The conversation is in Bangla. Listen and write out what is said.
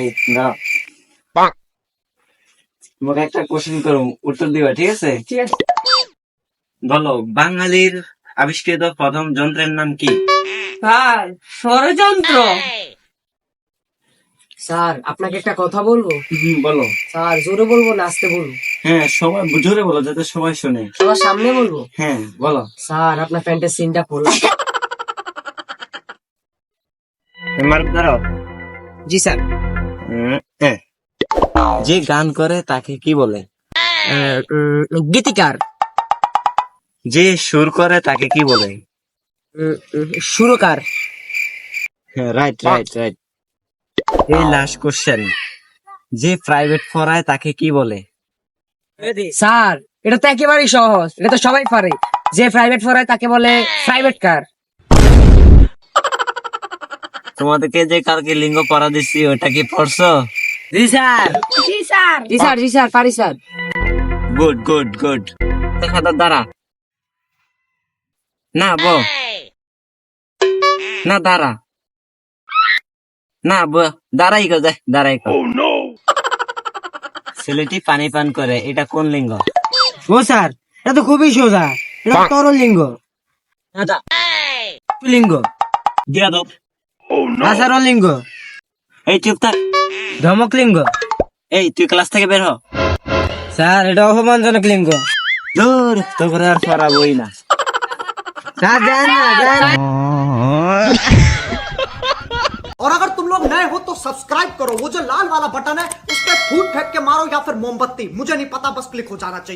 এই না, তোমাকে একটা কোশ্চেন করো, উত্তর দিবা, ঠিক আছে? ঠিক আছে বলো, বাঙালির আবিষ্কৃত প্রথম যন্ত্রের নাম কি? স্যার, ষড়যন্ত্র। স্যার আপনাকে একটা কথা বলবো। বলো। স্যার জোরে বলবো না আস্তে বলবো? হ্যাঁ, সবাই জোরে বলো যাতে সবাই শুনে। সবার সামনে বলবো? হ্যাঁ, বলো। স্যার আপনার প্যান্টের সিনটা খোলা। মার্ক দাঁড়াও। জি স্যার। হ্যাঁ। যে গান করে তাকে কি বলে? গীতিকার। যে সুর করে তাকে কি বলে? সুরকার। হ্যাঁ, রাইট রাইট রাইট। এই লাস্ট কোশ্চেন, যে প্রাইভেট পড়ায় তাকে কি বলে? স্যার এটা তো একেবারেই সহজ, এটা তো সবাই পারে। যে প্রাইভেট পড়ায় তাকে বলে প্রাইভেট কার। তোমাদেরকে যে কালকে লিঙ্গ পড়া দিচ্ছি ওটা কি পড়ছো? জি স্যার। জি স্যার। জি স্যার, জি স্যার, পারি স্যার। Good good good. দেখা দাঁড়া না, না দাঁড়া না, দাঁড়াই গো, দাঁড়াই গো। ছেলেটি পানি পান করে, এটা কোন লিঙ্গ? ও স্যার, এটা তো খুবই সোজা, এটা তরল লিঙ্গ। লিঙ্গ। দিয়া দাও। আসারল লিঙ্গ। এই চুপ থাক। ধমক লিঙ্গ। এই তুই ক্লাস থেকে বের হ। স্যার এটা অপমানজনক লিঙ্গ। দূর, তোকে আর পড়াবই না। স্যার দেন না, দেন। और अगर तुम लोग नए हो तो सब्सक्राइब करो, वो जो लाल वाला बटन है उस पर फूट फेंक के मारो या फिर मोमबत्ती, मुझे नहीं पता, बस क्लिक हो जाना चाहिए।